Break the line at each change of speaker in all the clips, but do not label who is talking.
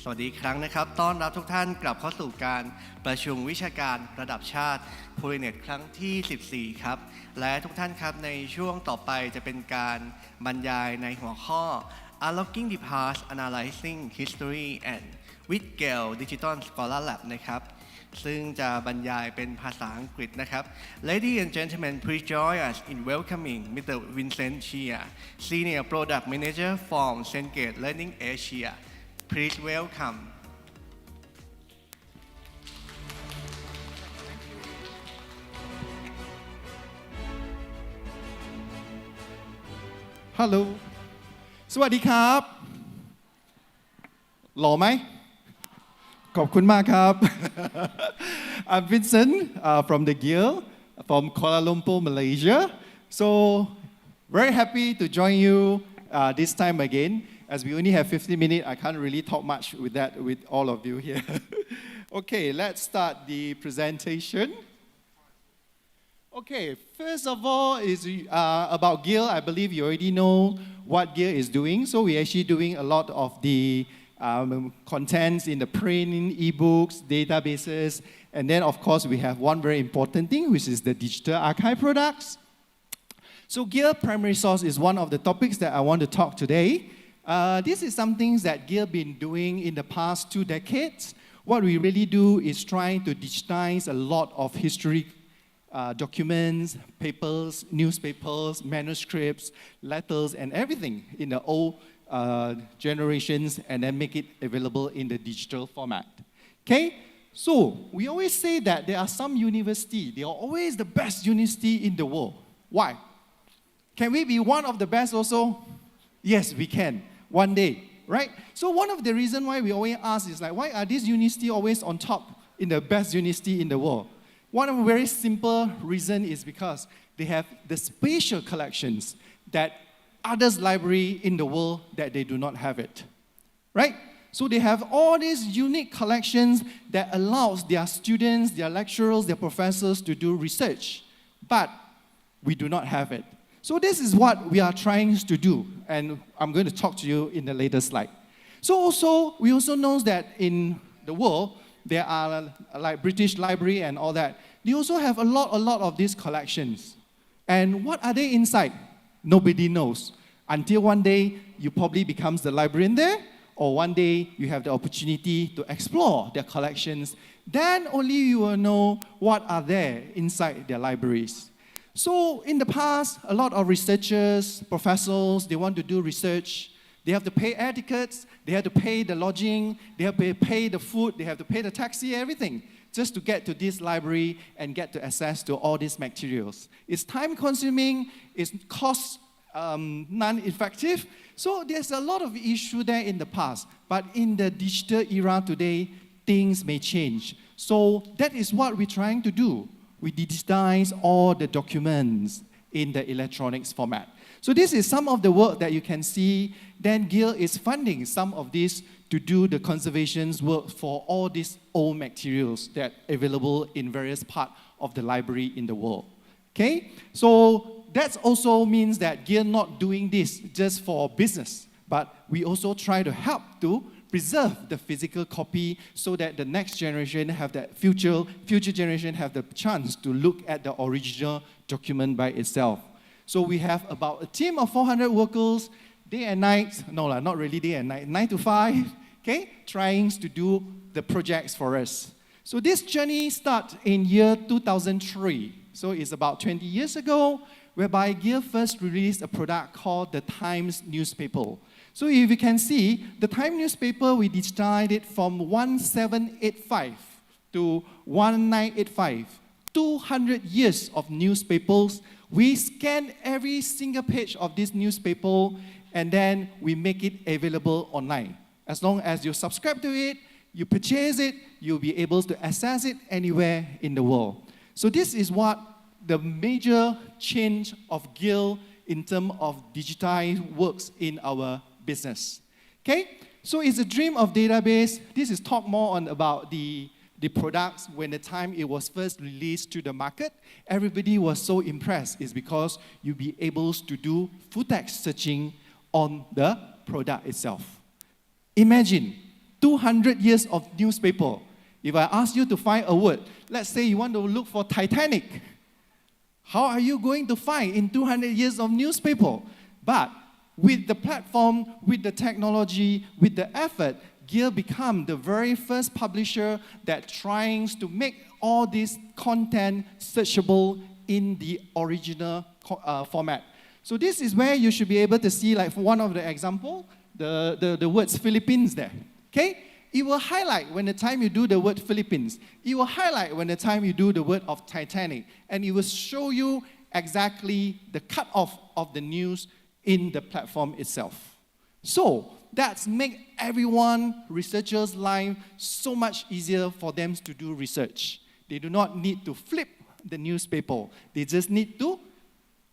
สวัสดีครั้งนะครับต้อนรับทุกท่านกลับเข้าสู่การประชุมวิชาการระดับชาติ PULINET ครั้งที่ 14 ครับและทุกท่านครับในช่วงต่อไปจะเป็นการบรรยายในหัวข้อ Unlocking the Past Analyzing History and with Gale Digital Scholar Lab นะครับซึ่งจะบรรยายเป็นภาษาอังกฤษนะครับ Ladies and gentlemen, please join us in welcoming Mr. Vincent Cheah, Senior Product Manager from Cengage Learning Asia Please welcome.
Hello สวัสดีครับหล่อไหมขอบคุณมากครับ I'm Vincent from the Gale from Kuala Lumpur, Malaysia. So very happy to join you this time again.As we only have 50 minutes, I can't really talk much with all of you here. Okay, let's start the presentation. Okay, first of all is about Gale. I believe you already know what Gale is doing. So we're actually doing a lot of the contents in the print, ebooks, databases, and then of course we have one very important thing, which is the digital archive products. So Gale Primary Source is one of the topics that I want to talk today.This is something that Gale been doing in the past 2 decades. What we really do is trying to digitize a lot of history documents, papers, newspapers, manuscripts, letters, and everything in the old generations and then make it available in the digital format. Okay? So we always say that there are some universities, they are always the best university in the world. Why? Can we be one of the best also? Yes, we can.One day, right? So one of the reasons why we always ask is like, why are these universities always on top in the best university in the world? One of the very simple reason is because they have the spatial collections that others library in the world that they do not have it, right? So they have all these unique collections that allows their students, their lecturers, their professors to do research, but we do not have it.So this is what we are trying to do, and I'm going to talk to you in the later slide. So we also know that in the world, there are like British Library and all that. They also have a lot of these collections. And what are they inside? Nobody knows. Until one day, you probably becomes the librarian there, or one day you have the opportunity to explore their collections. Then only you will know what are there inside their libraries.So in the past, a lot of researchers, professors, they want to do research. They have to pay air tickets, they have to pay the lodging, they have to pay the food, they have to pay the taxi, everything, just to get to this library and get to access to all these materials. It's time-consuming, it's cost non-effective. So there's a lot of issue there in the past. But in the digital era today, things may change. So that is what we're trying to do.We digitize all the documents in the electronics format. So this is some of the work that you can see. Then Gale is funding some of this to do the conservation work for all these old materials that are available in various parts of the library in the world. Okay? So that also means that Gale not doing this just for business, but we also try to help to preserve the physical copy so that the next generation have that future generation have the chance to look at the original document by itself. So we have about a team of 400 workers, day and night, not really day and night, 9 to 5, okay, trying to do the projects for us. So this journey started in year 2003. So it's about 20 years ago, whereby Gale first released a product called the Times newspaper.So if you can see, the Time newspaper, we digitized it from 1785 to 1985. 200 years of newspapers. We scan every single page of this newspaper, and then we make it available online. As long as you subscribe to it, you purchase it, you'll be able to access it anywhere in the world. So this is what the major change of Gale in terms of digitized works in our business. Okay? So it's a dream of database. This is talk more on about the products when the time it was first released to the market. Everybody was so impressed is because you'll be able to do full text searching on the product itself. Imagine 200 years of newspaper. If I ask you to find a word, let's say you want to look for Titanic. How are you going to find in 200 years of newspaper? But with the platform, with the technology, with the effort, Gale become the very first publisher that tries to make all this content searchable in the original format. So this is where you should be able to see, like for one of the example, the words Philippines there. Okay? It will highlight when the time you do the word Philippines. It will highlight when the time you do the word of Titanic. And it will show you exactly the cut-off of the news in the platform itself. So that's make everyone, researchers' life so much easier for them to do research. They do not need to flip the newspaper. They just need to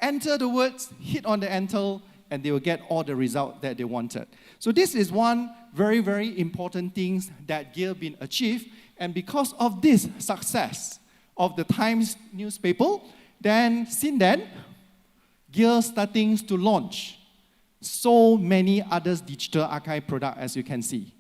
enter the words, hit on the enter, and they will get all the result that they wanted. So this is one very, very important thing that Gale been achieved. And because of this success of the Times newspaper, then since then, Gale starting to launch so many other digital archive products, as you can see.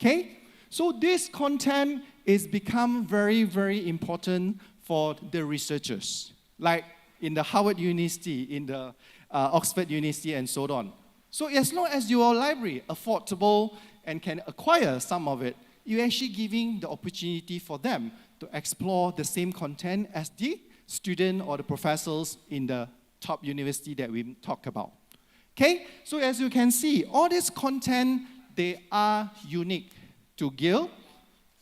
Okay? So this content is become very, very important for the researchers, like in the Harvard University, in the Oxford University, and so on. So as long as your library affordable and can acquire some of it, you're actually giving the opportunity for them to explore the same content as the student or the professors in the top university that we talk about. Okay, so as you can see, all this content, they are unique to Gale,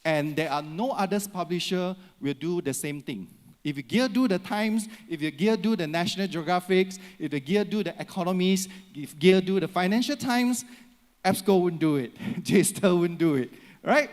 and there are no other publisher will do the same thing. If Gale do the Times, if Gale do the National Geographic, if Gale do the Economist, if Gale do the Financial Times, EBSCO wouldn't do it, JSTER wouldn't do it, right?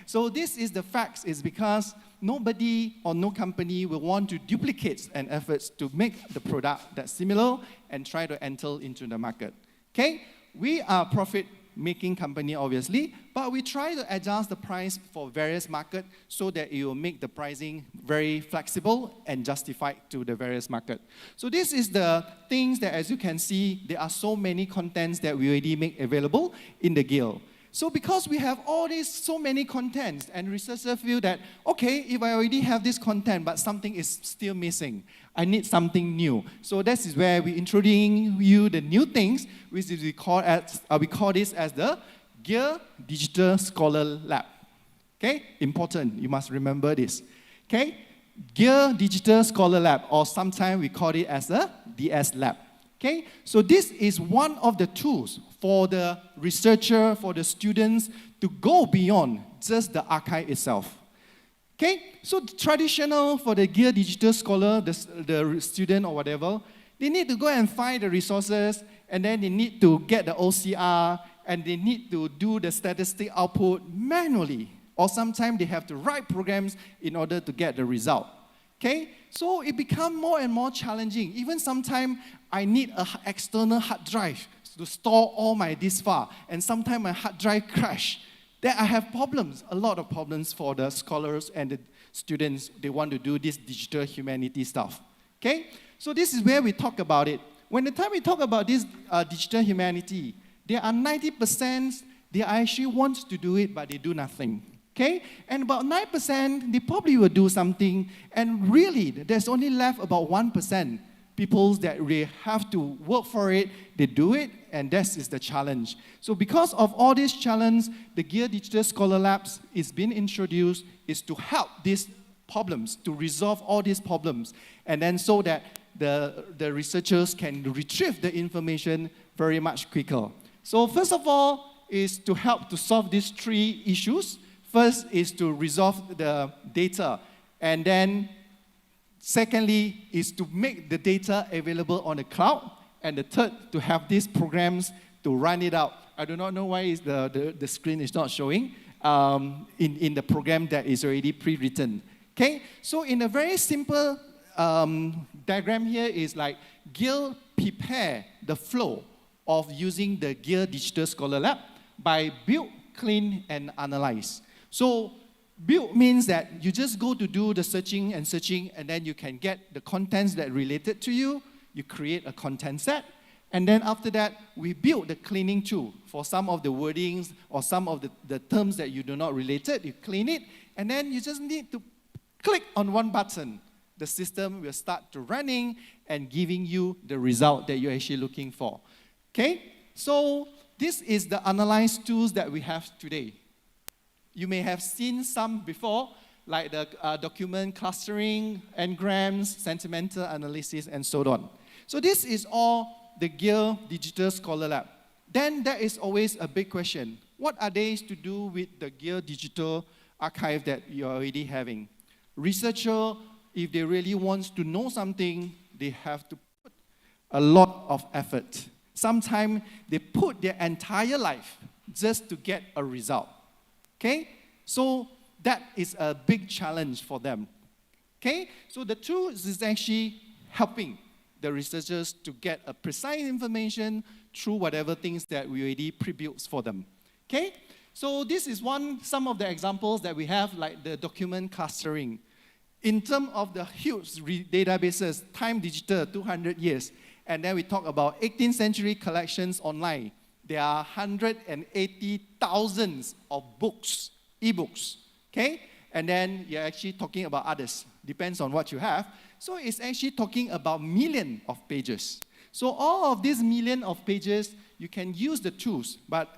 So this is the facts, is because nobody or no company will want to duplicate an efforts to make the product that's similar and try to enter into the market. Okay? We are profit-making company, obviously, but we try to adjust the price for various markets so that it will make the pricing very flexible and justified to the various market. So this is the things that, as you can see, there are so many contents that we already make available in the Gale. So because we have all these so many contents, and researchers feel that, okay, if I already have this content, but something is still missing, I need something new. So this is where we introducing you the new things, which is we call this as the Gale Digital Scholar Lab. Okay, important, you must remember this. Okay, Gale Digital Scholar Lab, or sometimes we call it as a DS Lab. Okay, so this is one of the tools for the researcher, for the students to go beyond just the archive itself. Okay, so traditional for the Gale Digital Scholar, the student or whatever, they need to go and find the resources, and then they need to get the OCR, and they need to do the statistic output manually, or sometimes they have to write programs in order to get the result. Okay, so it becomes more and more challenging. Even sometimes I need an external hard drive to store all my this file, and sometimes my hard drive crash. Then I have problems, a lot of problems for the scholars and the students. They want to do this digital humanity stuff. Okay, so this is where we talk about it. When the time we talk about this digital humanity, there are 90% they actually want to do it, but they do nothing. Okay, and about 9% they probably will do something, and really there's only left about 1%. People that they have to work for it, they do it, and that is the challenge. So because of all these challenges, the Gale Digital Scholar Labs is being introduced is to help these problems, to resolve all these problems, and then so that the researchers can retrieve the information very much quicker. So first of all is to help to solve these three issues. First is to resolve the data, and then secondly is to make the data available on the cloud, and the third, to have these programs to run it out. I do not know why the screen is not showing in the program that is already pre-written. Okay, so in a very simple diagram here is like Gale prepare the flow of using the Gale Digital Scholar Lab by build, clean, and analyze. So build means that you just go to do the searching, and then you can get the contents that related to you. You create a content set, And then after that, we build the cleaning tool for some of the wordings or some of the terms that you do not relate it. You clean it, and then you just need to click on one button. The system will start to running and giving you the result that you're actually looking for. Okay? So this is the analyze tools that we have today. You may have seen some before, like the document clustering, engrams, sentimental analysis, and so on. So this is all the Gale Digital Scholar Lab. Then there is always a big question. What are they to do with the Gale Digital Archive that you're already having? Researcher, if they really want to know something, they have to put a lot of effort. Sometimes they put their entire life just to get a result. Okay? So that is a big challenge for them. Okay? So the tool is actually helping the researchers to get a precise information through whatever things that we already pre-built for them. Okay? So this is some of the examples that we have, like the document clustering. In terms of the huge databases, Time Digital, 200 years, and then we talk about 18th century collections online. There are 180,000 of books, e-books, okay? And then you're actually talking about others. Depends on what you have. So it's actually talking about millions of pages. So all of these millions of pages, you can use the tools. But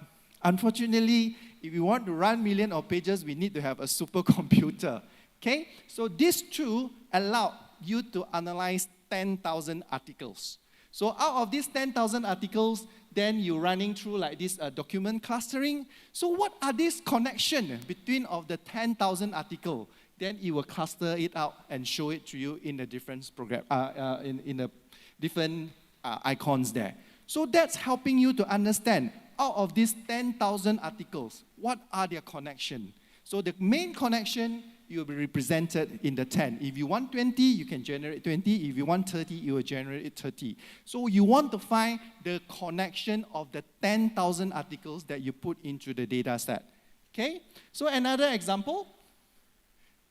unfortunately, if you want to run millions of pages, we need to have a supercomputer. Okay? So this tool allows you to analyze 10,000 articles. So out of these 10,000 articles, then you're running through like this document clustering. So what are these connections between of the 10,000 articles? Then it will cluster it out and show it to you in the different program, in the different icons there. So that's helping you to understand out of these 10,000 articles, what are their connections? So the main connection will be represented in the 10. If you want 20, you can generate 20. If you want 30, you will generate 30. So you want to find the connection of the 10,000 articles that you put into the data set. Okay? So another example.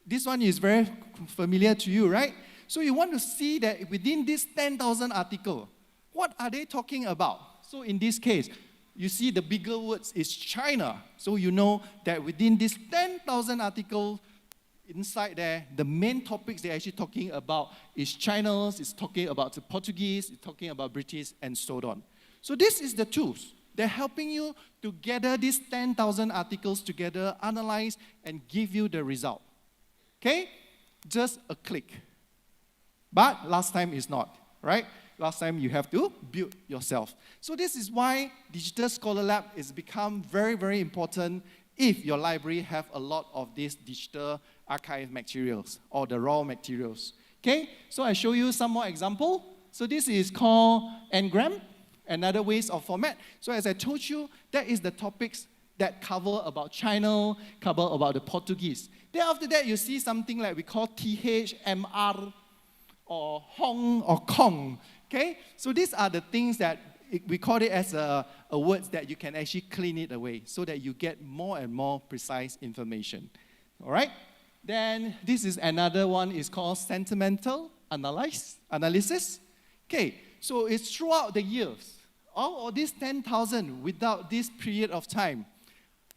This one is very familiar to you, right? So you want to see that within this 10,000 articles, what are they talking about? So in this case, you see the bigger words is China. So you know that within this 10,000 articles, inside there, the main topics they're actually talking about is China, it's talking about the Portuguese, it's talking about British, and so on. So this is the tools. They're helping you to gather these 10,000 articles together, analyze, and give you the result. Okay? Just a click. But last time is not, right? Last time you have to build yourself. So this is why Digital Scholar Lab has become very, very important if your library have a lot of these digital archive materials or the raw materials. Okay? So I show you some more example. So this is called engram, another ways of format. So as I told you, that is the topics that cover about China, cover about the Portuguese. Then after that, you see something like we call THMR or Hong or Kong. Okay? So these are the things that we call it as a words that you can actually clean it away so that you get more and more precise information. All right? Then this is another one is called sentimental analysis. Okay, so it's throughout the years. All of these 10,000 without this period of time.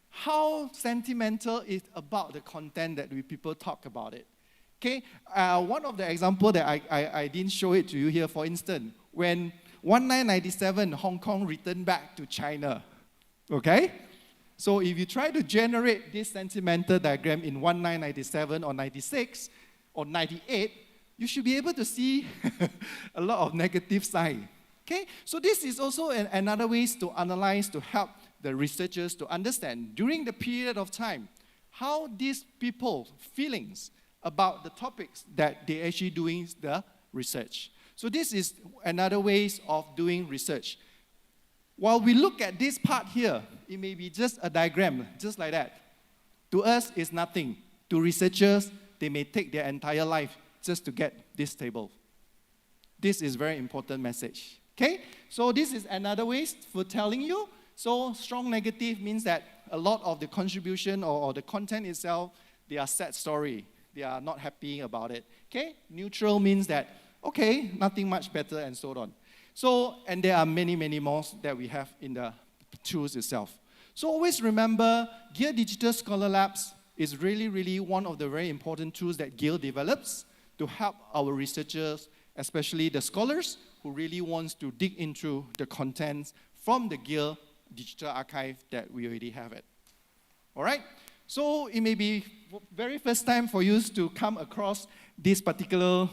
How sentimental is about the content that we people talk about it. Okay, one of the example that I didn't show it to you here, for instance, when 1997 Hong Kong returned back to China. Okay? So if you try to generate this sentimental diagram in 1997 or 96 or 98, you should be able to see a lot of negative sign. Okay? So this is also another ways to analyze to help the researchers to understand during the period of time how these people's feelings about the topics that they're actually doing the research. So this is another ways of doing research. While we look at this part here, it may be just a diagram, just like that. To us, it's nothing. To researchers, they may take their entire life just to get this table. This is very important message. Okay? So this is another way for telling you. So strong negative means that a lot of the contribution or the content itself, they are sad story. They are not happy about it. Okay? Neutral means that, okay, nothing much better and so on. So, and there are many, many more that we have in the tools itself. So always remember, Gale Digital Scholar Labs is really one of the very important tools that Gale develops to help our researchers, especially the scholars who really wants to dig into the contents from the Gale Digital Archive that we already have it. All right? So it may be very first time for you to come across this particular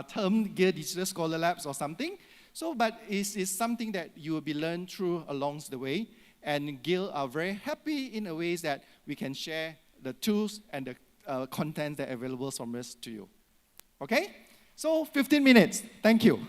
term, Gale Digital Scholar Labs or something. So, but it's something that you will be learned through along the way. And Gale are very happy in a ways that we can share the tools and the contents that are available from us to you. Okay? So 15 minutes. Thank you.